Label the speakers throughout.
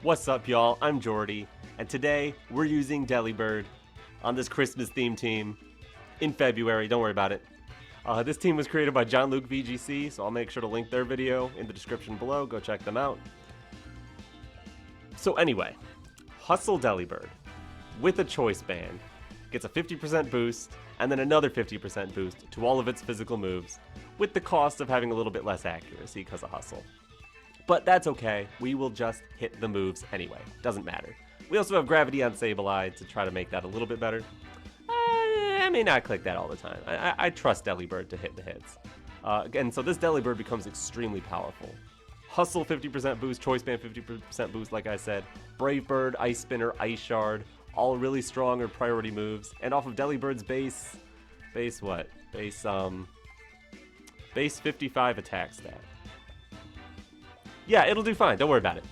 Speaker 1: What's up, y'all? I'm Jordy, and today we're using Delibird on this Christmas theme team in February. Don't worry about it. This team was created by John Luke VGC, so I'll make sure to link their video in the description below. Go check them out. So anyway, Hustle Delibird with a choice band gets a 50% boost and then another 50% boost to all of its physical moves, with the cost of having a little bit less accuracy because of Hustle. But that's okay, we will just hit the moves anyway, doesn't matter. We also have Gravity on Sableye to try to make that a little bit better. I may not click that all the time. I trust Delibird to hit the hits. Again, so this Delibird becomes extremely powerful. Hustle 50% boost, Choice Band 50% boost like I said, Brave Bird, Ice Spinner, Ice Shard, all really strong or priority moves. And off of Delibird's base 55 attack stat. Yeah, it'll do fine. Don't worry about it.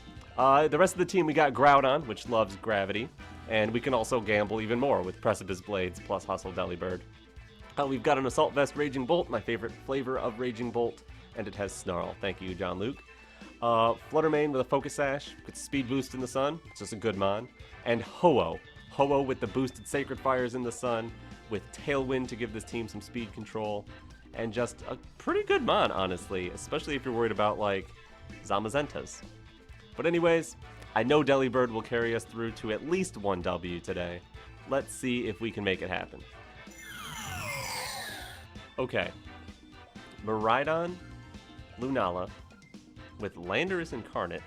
Speaker 1: The rest of the team, we got Groudon, which loves gravity. And we can also gamble even more with Precipice Blades plus Hustle Delibird. We've got an Assault Vest Raging Bolt, my favorite flavor of Raging Bolt. And it has Snarl. Thank you, John Luke. Flutter main with a Focus Sash. Gets Speed Boost in the Sun. It's just a good mon. And Ho-Oh. Ho-Oh with the boosted Sacred Fires in the Sun. With Tailwind to give this team some speed control. And just a pretty good mon, honestly. Especially if you're worried about, like, Zamazentas. But anyways, I know Delibird will carry us through to at least one W today. Let's see if we can make it happen. Okay. Miraidon, Lunala, with Landorus Incarnate,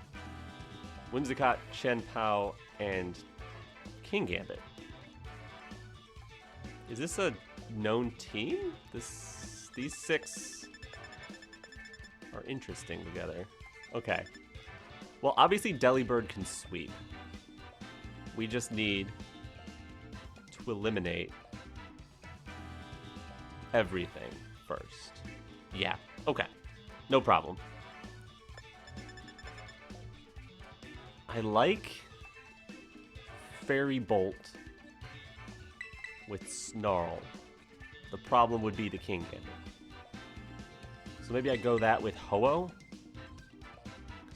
Speaker 1: Whimsicott, Chien-Pao, and Kingambit. Is this a known team? These six are interesting together. Okay. Well, obviously Delibird can sweep. We just need to eliminate everything first. Yeah, okay. No problem. I like Fairy Bolt with Snarl. The problem would be the Kingambit. So maybe I go that with Ho-Oh.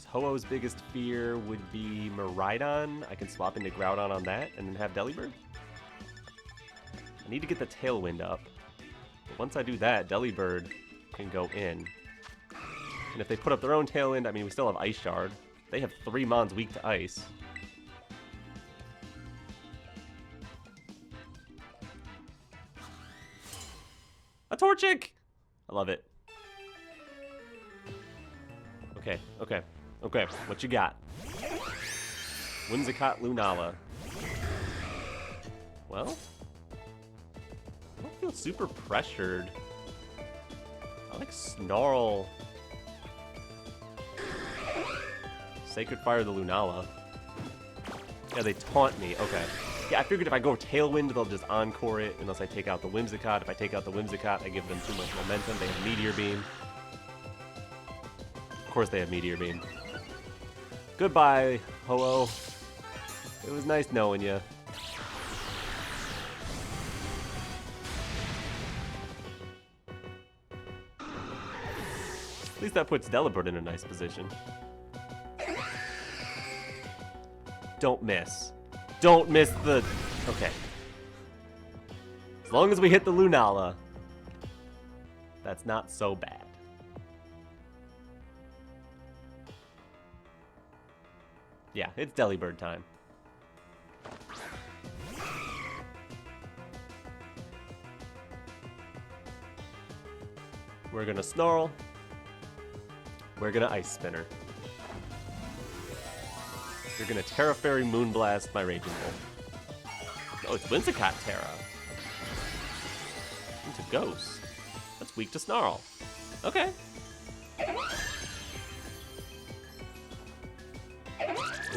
Speaker 1: Ho-Oh's biggest fear would be Miraidon. I can swap into Groudon on that and then have Delibird. I need to get the Tailwind up. But once I do that, Delibird can go in. And if they put up their own Tailwind, I mean, we still have Ice Shard. They have 3 mons weak to Ice. A Torchic! I love it. Okay. Okay, what you got? Whimsicott, Lunala. Well, I don't feel super pressured. I like Snarl. Sacred Fire the Lunala. Yeah, they taunt me. Okay. Yeah, I figured if I go Tailwind, they'll just Encore it unless I take out the Whimsicott. If I take out the Whimsicott, I give them too much momentum. They have Meteor Beam. Of course they have Meteor Beam. Goodbye, Ho-Oh. It was nice knowing you. At least that puts Delibird in a nice position. Don't miss. Don't miss the... Okay. As long as we hit the Lunala, that's not so bad. Yeah, it's Delibird time. We're gonna Snarl. We're gonna Ice Spinner. You're gonna Tera Fairy Moonblast my Raging Bolt. Oh, it's Whimsicott Tera. Into Ghost. That's weak to Snarl. Okay.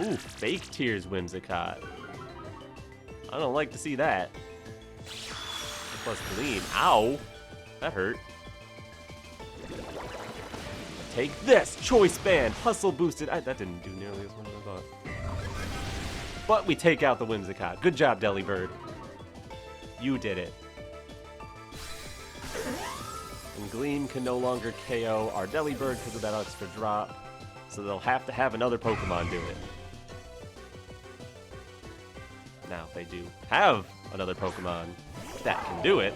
Speaker 1: Ooh, Fake Tears Whimsicott. I don't like to see that. Plus Gleam. Ow! That hurt. Take this! Choice Band! Hustle boosted! That didn't do nearly as much as I thought. But we take out the Whimsicott. Good job, Delibird. You did it. And Gleam can no longer KO our Delibird because of that extra drop. So they'll have to have another Pokemon do it. Now, if they do have another Pokemon that can do it,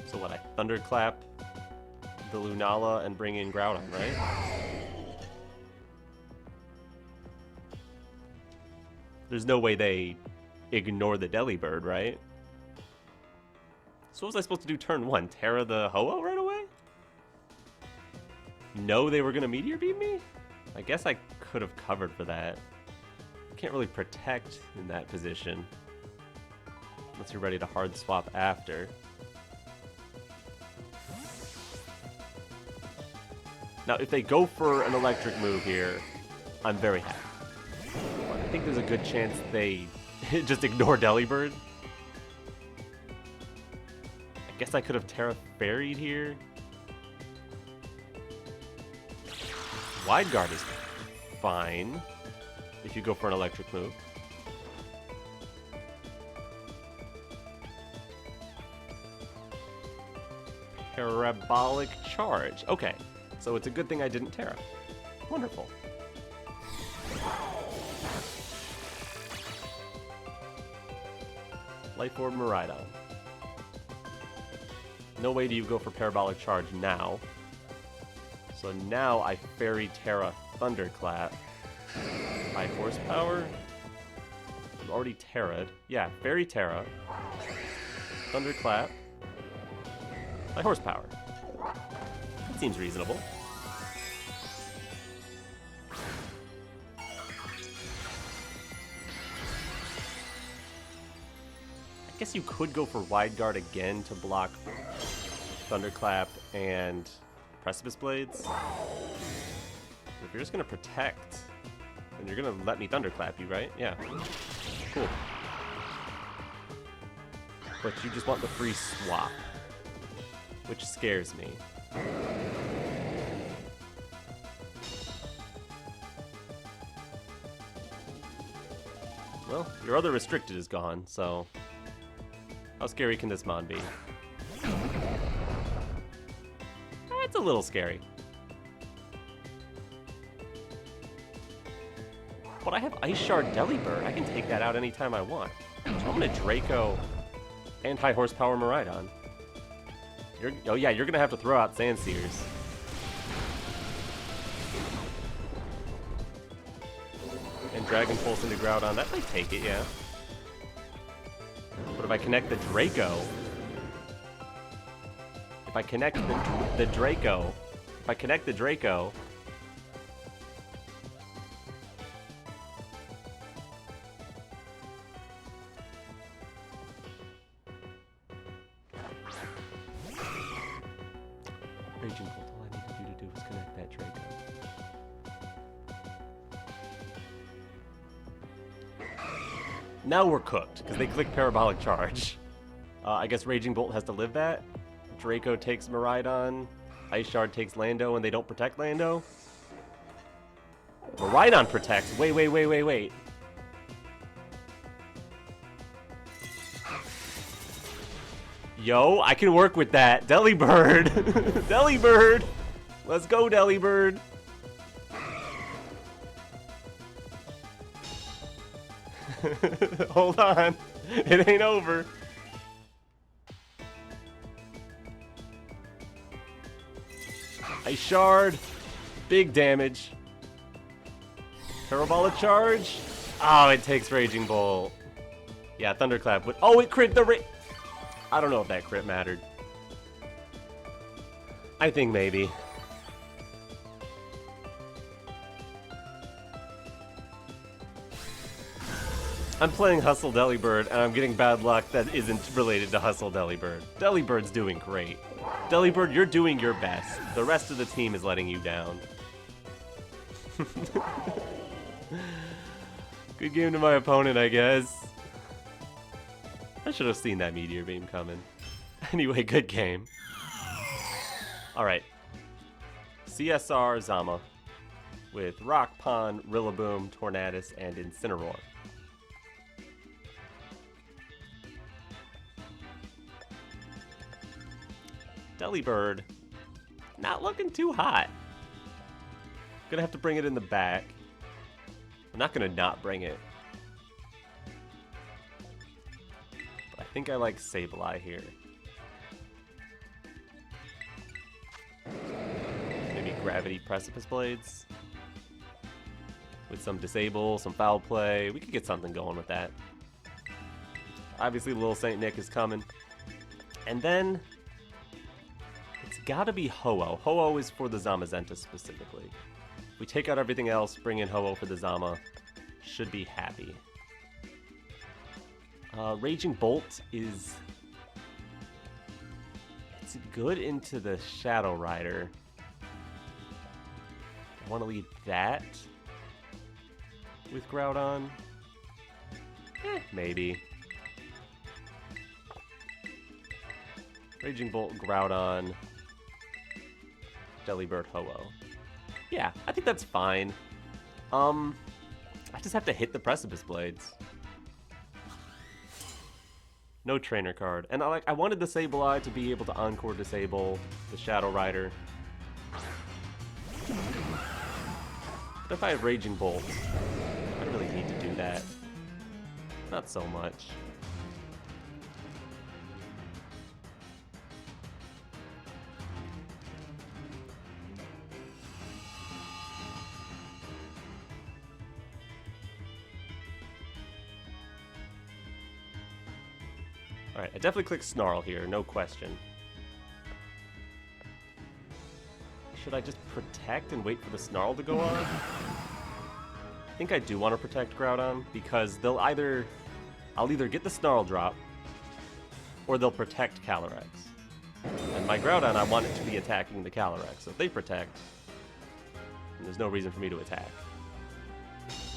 Speaker 1: so what, I Thunderclap the Lunala and bring in Groudon, right? There's no way they ignore the Delibird, right? So what was I supposed to do turn 1? Tera the Ho-Oh right away? No, they were gonna Meteor Beam me? I guess I could have covered for that. Can't really protect in that position. Unless you're ready to hard swap after. Now, if they go for an electric move here, I'm very happy. But I think there's a good chance they just ignore Delibird. I guess I could have Tera Fairy'd here. Wide Guard is fine if you go for an electric move. Parabolic Charge. Okay, so it's a good thing I didn't Tera. Wonderful. Life Orb Miraidon. No way do you go for Parabolic Charge now. So now I Fairy Tera Thunderclap. High Horsepower. I'm already Terra'd. Yeah, Fairy Tera. Thunderclap. High Horsepower. That seems reasonable. I guess you could go for Wide Guard again to block Thunderclap and Precipice Blades. If you're just gonna protect, then you're gonna let me Thunderclap you, right? Yeah. Cool. But you just want the free swap, which scares me. Well, your other restricted is gone, so how scary can this mon be? It's a little scary. But I have Ice Shard Delibird. I can take that out anytime I want. So I'm gonna Draco and High Horsepower Miraidon. Oh yeah, you're gonna have to throw out Sandsears. And Dragon Pulse into Groudon. That might take it, yeah. But if I connect the Draco... If I connect the Draco... If I connect the Draco... Raging Bolt, all I needed you to do was connect that Draco. Now we're cooked, because they click Parabolic Charge. I guess Raging Bolt has to live that. Draco takes Miraidon. Ice Shard takes Lando, and they don't protect Lando. Miraidon protects. Wait. Yo, I can work with that. Delibird. Delibird. Let's go, Delibird. Hold on. It ain't over. Ice Shard. Big damage. Parabolic Charge. Oh, it takes Raging Bolt. Yeah, Thunderclap would... Oh, it crit the... I don't know if that crit mattered. I think maybe. I'm playing Hustle Delibird, and I'm getting bad luck that isn't related to Hustle Delibird. Delibird's doing great. Delibird, you're doing your best. The rest of the team is letting you down. Good game to my opponent, I guess. I should have seen that Meteor Beam coming. Anyway, good game. Alright. CSR Zama with Rock Pond, Rillaboom, Tornadus, and Incineroar. Delibird, not looking too hot. Gonna have to bring it in the back. I'm not gonna not bring it. But I think I like Sableye here. Maybe Gravity Precipice Blades. With some Disable, some Foul Play. We could get something going with that. Obviously, Little Saint Nick is coming. And then, it's gotta be Ho-Oh. Ho-Oh is for the Zamazenta specifically. If we take out everything else, bring in Ho-Oh for the Zama, should be happy. Raging Bolt is... it's good into the Shadow Rider. I want to lead that with Groudon. Maybe. Raging Bolt, Groudon, Delibird, Ho-Oh. Yeah, I think that's fine. I just have to hit the Precipice Blades. No trainer card. And I wanted the Sableye to be able to Encore disable the Shadow Rider. But if I have Raging Bolt, I don't really need to do that. Not so much. Alright, I definitely click Snarl here, no question. Should I just protect and wait for the Snarl to go on? I think I do want to protect Groudon, because I'll either get the Snarl drop, or they'll protect Calyrex. And my Groudon, I want it to be attacking the Calyrex, so if they protect, then there's no reason for me to attack.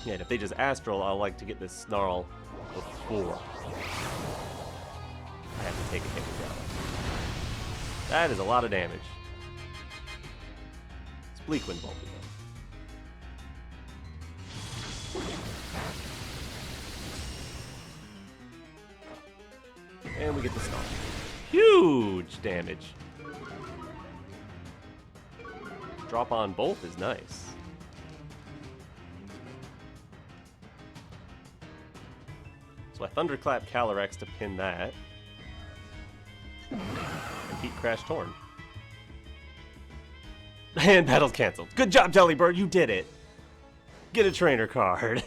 Speaker 1: Yeah, and if they just Astral, I'll like to get this Snarl before I have to take a hit with Groudon. That is a lot of damage. It's Bleakwind Bolt again. And we get the Snarl. Huge damage. Drop on both is nice. So I Thunderclap Calyrex to pin that. And Heat Crash Torn. And battle's canceled. Good job, Delibird, you did it. Get a trainer card.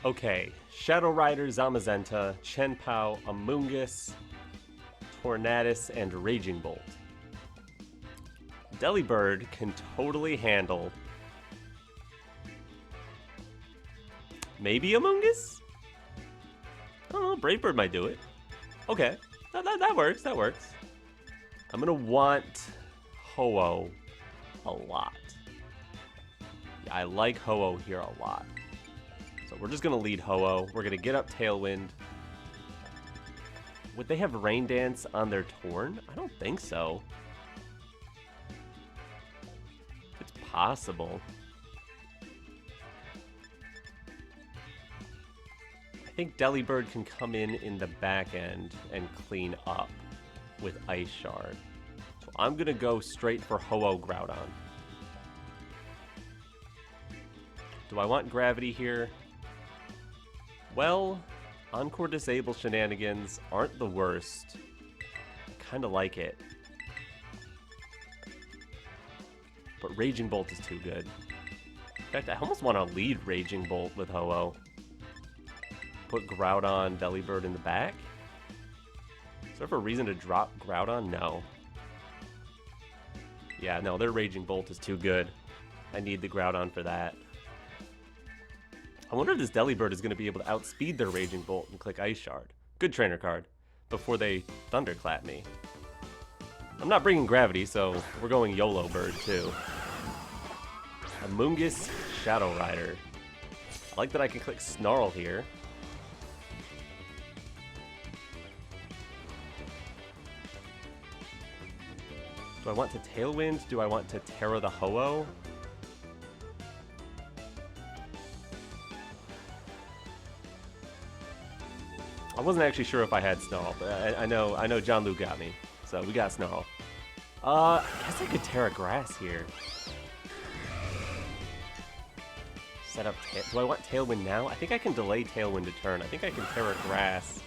Speaker 1: Okay, Shadow Rider, Zamazenta, Chenpao, Amoonguss, Tornadus, and Raging Bolt. Delibird can totally handle maybe Amoonguss? I don't know, Brave Bird might do it. Okay, that works, that works. I'm gonna want Ho-Oh a lot. Yeah, I like Ho-Oh here a lot. So we're just gonna lead Ho-Oh. We're gonna get up Tailwind. Would they have Rain Dance on their Torn? I don't think so. It's possible. I think Delibird can come in the back end and clean up with Ice Shard. So I'm gonna go straight for Ho-Oh Groudon. Do I want Gravity here? Well, Encore Disable shenanigans aren't the worst. I kinda like it. But Raging Bolt is too good. In fact, I almost want to lead Raging Bolt with Ho-Oh. Put Groudon, Delibird in the back? Is there a reason to drop Groudon? No. Yeah, no, their Raging Bolt is too good. I need the Groudon for that. I wonder if this Delibird is going to be able to outspeed their Raging Bolt and click Ice Shard. Good trainer card. Before they Thunderclap me. I'm not bringing Gravity, so we're going YOLO Bird too. Amoonguss, Shadow Rider. I like that I can click Snarl here. Do I want to Tailwind? Do I want to Tera the Ho-Oh? I wasn't actually sure if I had Snarl, but I know John Luke got me. So we got Snarl. I guess I could Tera Grass here. Set up, do I want Tailwind now? I think I can delay Tailwind a turn. I think I can Tera Grass.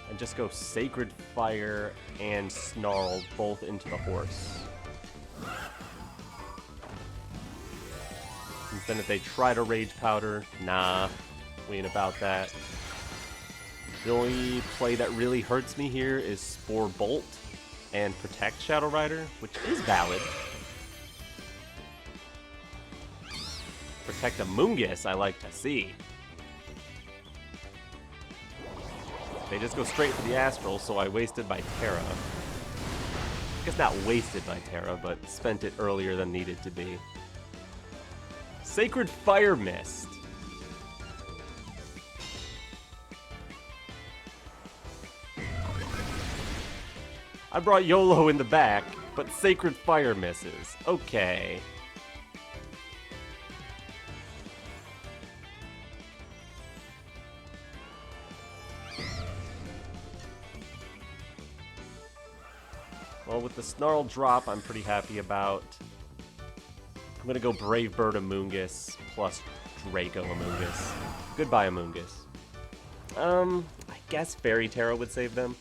Speaker 1: And just go Sacred Fire and Snarl both into the horse. And then if they try to Rage Powder, nah, we ain't about that. The only play that really hurts me here is Spore Bolt and Protect Shadow Rider, which is valid. Protect a Moongus, I like to see. They just go straight for the Astral, so I wasted my Tera. I guess not wasted my Tera, but spent it earlier than needed to be. Sacred Fire Mist. I brought YOLO in the back, but Sacred Fire misses. Okay. Well, with the Snarl drop, I'm pretty happy about. I'm gonna go Brave Bird Amoonguss plus Draco Amoonguss. Goodbye, Amoonguss. I guess Fairy Tera would save them.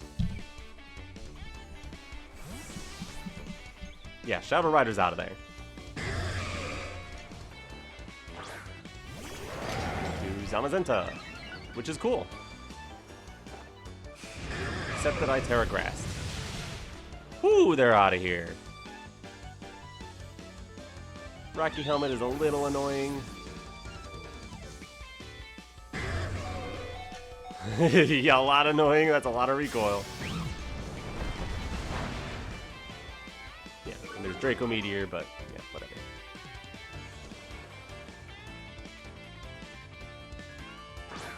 Speaker 1: Yeah, Shadow Rider's out of there. To Zamazenta, which is cool. Except that I Tera Grass. Whoo, they're out of here. Rocky Helmet is a little annoying. Yeah, a lot annoying. That's a lot of recoil. Yeah, and there's Draco Meteor, but yeah, whatever.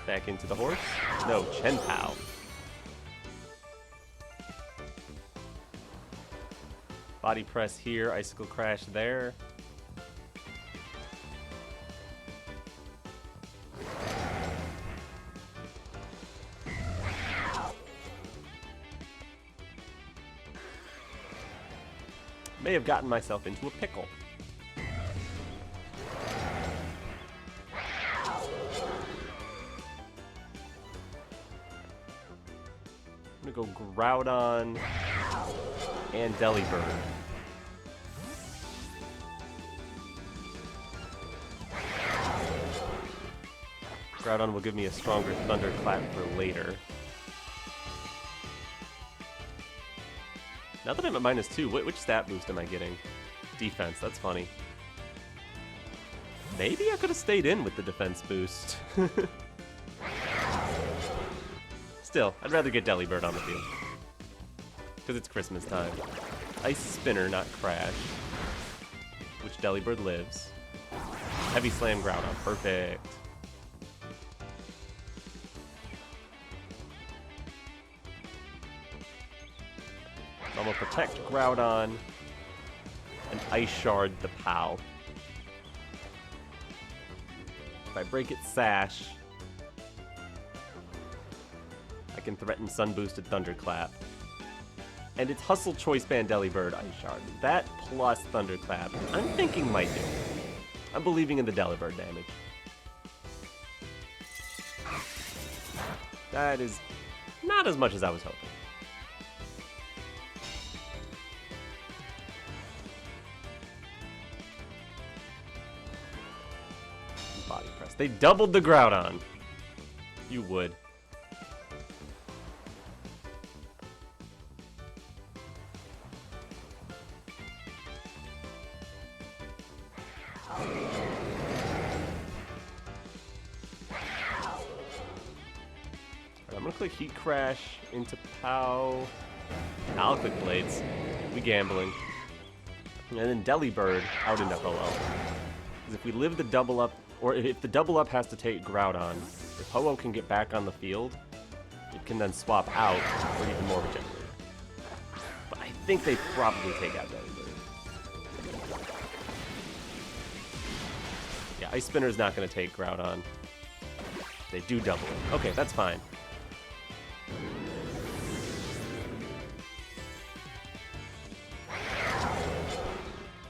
Speaker 1: Back into the horse. No, Chen-Pao. Body Press here, Icicle Crash there. May have gotten myself into a pickle. I'm gonna go Groudon and Delibird. Groudon will give me a stronger Thunderclap for later. Now that I'm at -2, which stat boost am I getting? Defense, that's funny. Maybe I could have stayed in with the defense boost. Still, I'd rather get Delibird on the field. Because it's Christmas time. Ice Spinner, not Crash. Which Delibird lives. Heavy Slam Groudon, perfect. I'm gonna protect Groudon and Ice Shard the POW. If I break its Sash, I can threaten Sun Boosted Thunderclap. And it's Hustle Choice Band Delibird Ice Shard. That plus Thunderclap, I'm thinking might do. I'm believing in the Delibird damage. That is not as much as I was hoping. Body Press. They doubled the Groudon. You would. I'm gonna click Heat Crash into POW. I'll click Blades. We gambling. And then Delibird out into Ho-Oh. Because if we live the double up, or if the double up has to take Groudon, if Ho-Oh can get back on the field, it can then swap out for even more of a generator. But I think they probably take out Delibird. Yeah, Ice Spinner's not gonna take Groudon. They do double it. Okay, that's fine.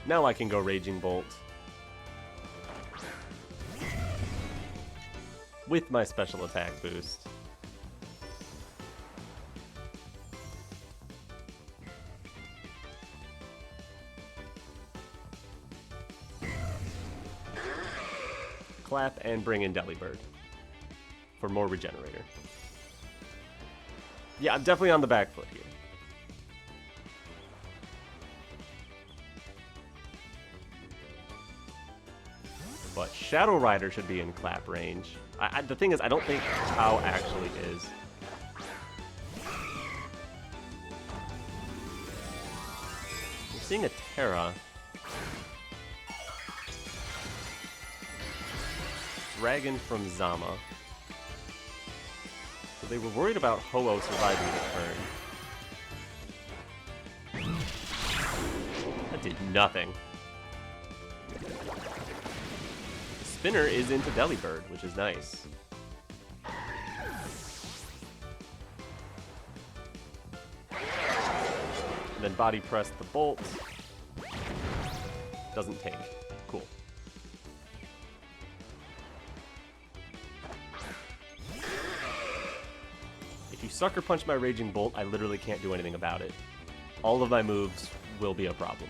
Speaker 1: Now I can go Raging Bolt. With my special attack boost. Clap and bring in Delibird for more Regenerator. Yeah, I'm definitely on the back foot here. But Shadow Rider should be in clap range. The thing is, I don't think Cow actually is. We're seeing a Tera. Dragon from Zama. So they were worried about Ho-Oh surviving the turn. That did nothing. Spinner is into Delibird, which is nice. And then body press the bolt. Doesn't take. Cool. If you sucker punch my Raging Bolt, I literally can't do anything about it. All of my moves will be a problem.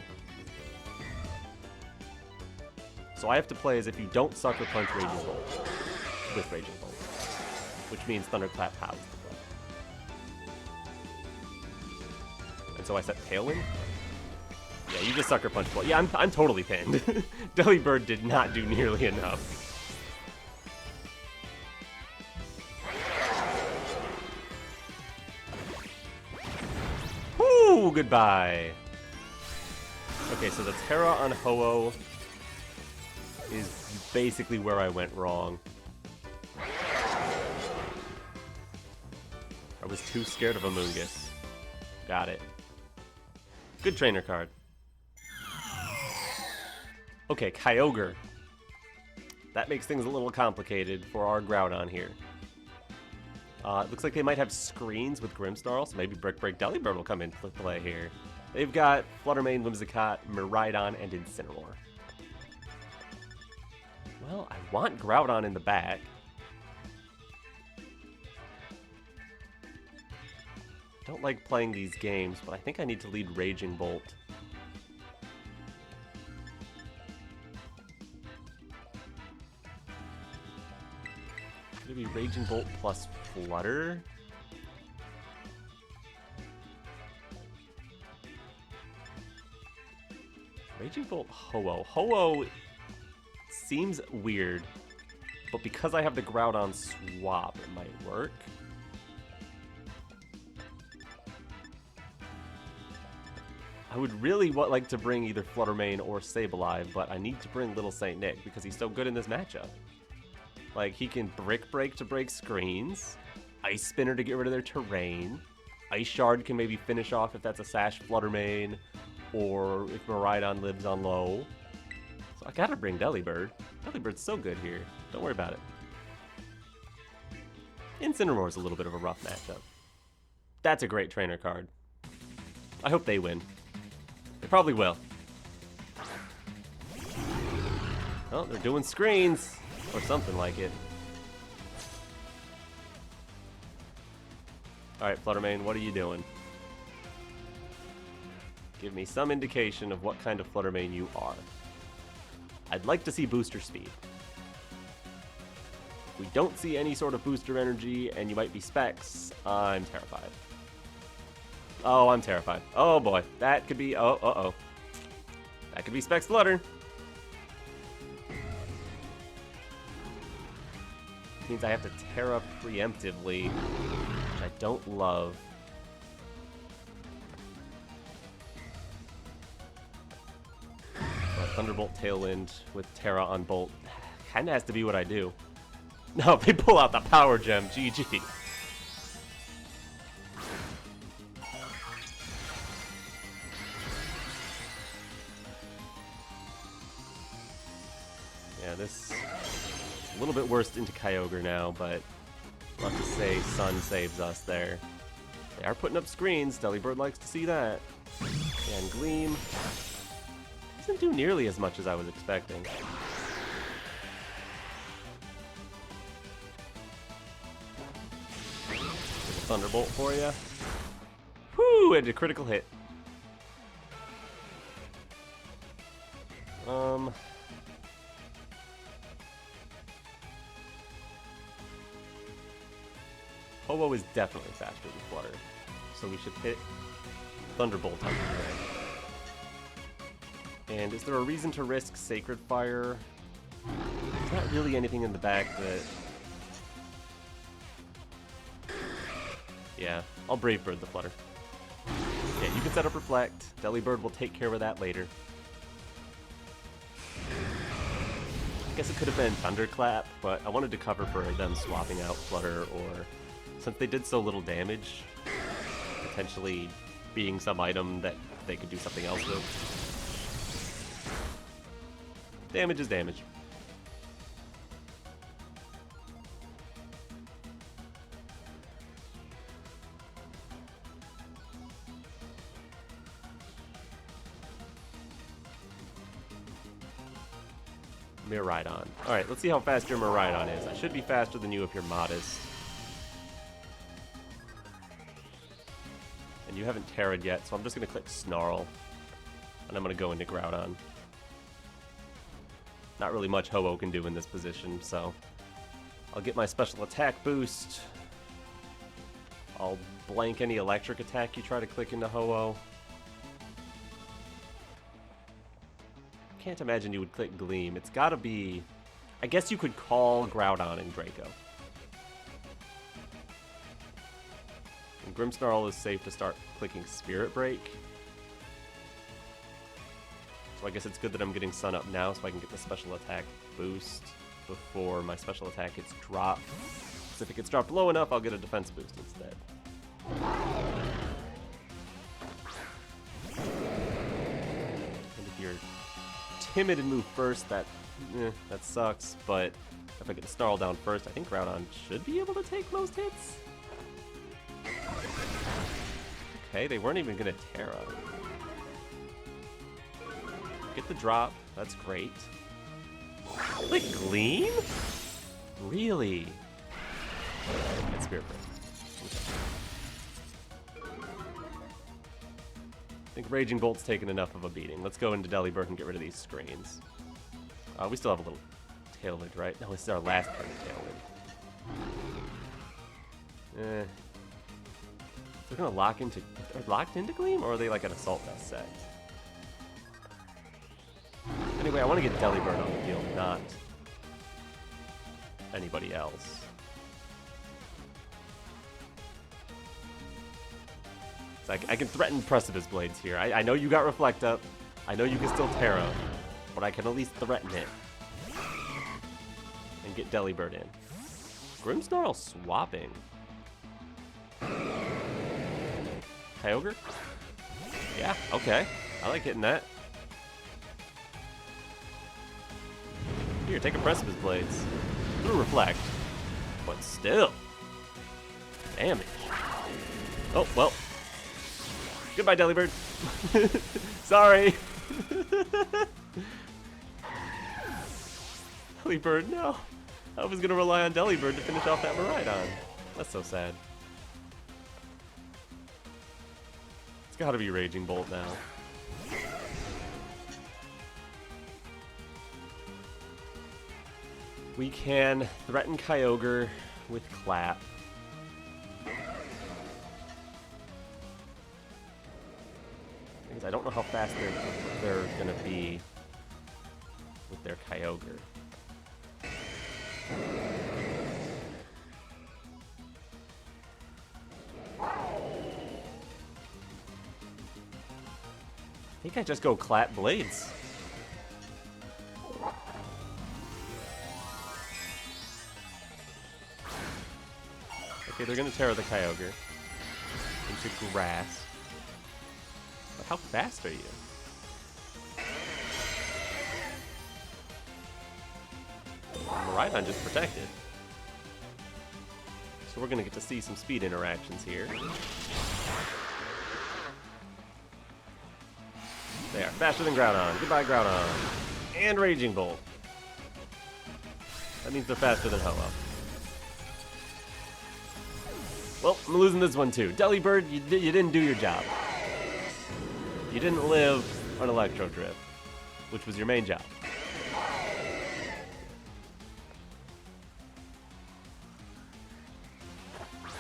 Speaker 1: So I have to play as if you don't Sucker Punch Raging Bolt with Raging Bolt, which means Thunderclap Pows to play. And so I set Tailwind? Yeah, you just Sucker Punch Bolt. Yeah, I'm totally pinned. Delibird did not do nearly enough. Whoo, goodbye. Okay, so the Tera on Ho-Oh is basically where I went wrong. I was too scared of a Moongus. Got it. Good trainer card. Okay, Kyogre. That makes things a little complicated for our Groudon here. It looks like they might have screens with Grimmsnarl, so maybe Brick Break Delibird will come into play here. They've got Fluttermane, Whimsicott, Miraidon, and Incineroar. Well, I want Groudon in the back. Don't like playing these games, but I think I need to lead Raging Bolt. Could it be Raging Bolt plus Flutter? Raging Bolt Ho-Oh. Ho-Oh seems weird, but because I have the Groudon swap, it might work. I would really like to bring either Fluttermane or Sableye, but I need to bring Little Saint Nick because he's so good in this matchup. Like, he can Brick Break to break screens, Ice Spinner to get rid of their terrain, Ice Shard can maybe finish off if that's a Sash Fluttermane, or if Miraidon lives on low. So I gotta bring Delibird. Delibird's so good here. Don't worry about it. Incineroar's a little bit of a rough matchup. That's a great trainer card. I hope they win. They probably will. Oh, they're doing screens. Or something like it. Alright, Fluttermane, what are you doing? Give me some indication of what kind of Fluttermane you are. I'd like to see booster speed. If we don't see any sort of booster energy and you might be Specs, I'm terrified. Oh, I'm terrified. Oh boy, that could be, uh-oh. That could be Specs Flutter. Means I have to Tera preemptively, which I don't love. But Thunderbolt Tailwind with Tera on Bolt kinda has to be what I do. No, they pull out the Power Gem. GG. Yeah, this little bit worse into Kyogre now, but we'll have to say Sun saves us there. They are putting up screens. Delibird likes to see that. And Gleam doesn't do nearly as much as I was expecting. There's a Thunderbolt for you. Whoo! And a critical hit. Ho-Oh is definitely faster than Flutter, so we should hit Thunderbolt on there. And is there a reason to risk Sacred Fire? There's not really anything in the back that... Yeah, I'll Brave Bird the Flutter. Yeah, you can set up Reflect. Delibird will take care of that later. I guess it could have been Thunderclap, but I wanted to cover for them swapping out Flutter, or since they did so little damage, potentially being some item that they could do something else with. Damage is damage. Miraidon. Alright, let's see how fast your Miraidon is. I should be faster than you if you're modest. And you haven't Tera'd yet, so I'm just going to click Snarl. And I'm going to go into Groudon. Not really much Ho-Oh can do in this position, so I'll get my special attack boost. I'll blank any electric attack you try to click into Ho-Oh. Can't imagine you would click Gleam. It's gotta be... I guess you could call Groudon and Draco. And Grimmsnarl is safe to start clicking Spirit Break. So I guess it's good that I'm getting Sun up now so I can get the special attack boost before my special attack gets dropped. Because if it gets dropped low enough, I'll get a defense boost instead. And if you're timid and move first, that sucks, but if I get the Snarl down first, I think Groudon should be able to take most hits. Okay, they weren't even gonna Tera. Get the drop, that's great. Like Gleam? Really? Get Spirit Break. I think Raging Bolt's taken enough of a beating. Let's go into Delibird and get rid of these screens. We still have a little Tailwind, right? No, this is our last turn of Tailwind. They're gonna lock into... Are locked into Gleam, or are they like an Assault Vest set? Anyway, I want to get Delibird on the field, not anybody else. I can threaten Precipice Blades here. I know you got Reflect up. I know you can still Tera, but I can at least threaten it. And get Delibird in. Grimmsnarl swapping. Kyogre? Yeah, okay. I like hitting that. Here, take a Precipice Blades. Through Reflect. But still. Damage. Oh, well. Goodbye, Delibird. Sorry. Delibird, no. I was going to rely on Delibird to finish off that Miraidon. That's so sad. It's got to be Raging Bolt now. We can threaten Kyogre with Clap. Because I don't know how fast they're gonna be with their Kyogre. I think I just go Clap Blades. Okay, they're gonna Tera the Kyogre into grass. But how fast are you? Groudon just protected. So we're gonna get to see some speed interactions here. They are faster than Groudon. Goodbye, Groudon. And Raging Bolt. That means they're faster than Ho-Oh. Well, I'm losing this one too. Delibird, you didn't do your job. You didn't live on Electro Drift, which was your main job.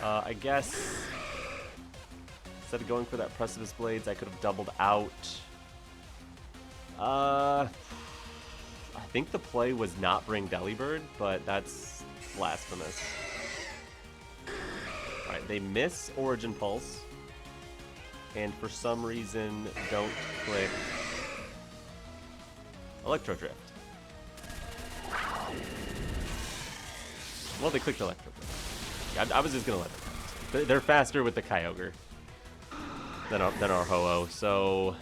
Speaker 1: I guess instead of going for that Precipice Blades, I could have doubled out. I think the play was not bring Delibird, but that's blasphemous. Alright, they miss Origin Pulse, and for some reason don't click Electro Drift. Well, they clicked Electro Drift. I was just gonna let them. They're faster with the Kyogre than our Ho-Oh, so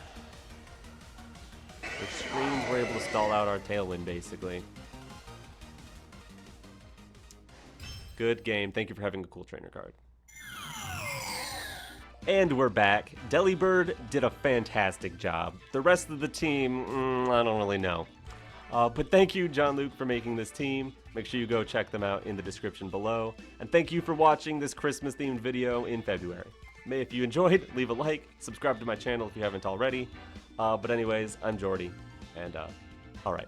Speaker 1: their screens were able to stall out our Tailwind, basically. Good game. Thank you for having a cool trainer card. And we're back. Delibird did a fantastic job. The rest of the team, I don't really know. But thank you, John Luke, for making this team. Make sure you go check them out in the description below. And thank you for watching this Christmas-themed video in February. If you enjoyed, leave a like, subscribe to my channel if you haven't already. But anyways, I'm Jordy, and alright.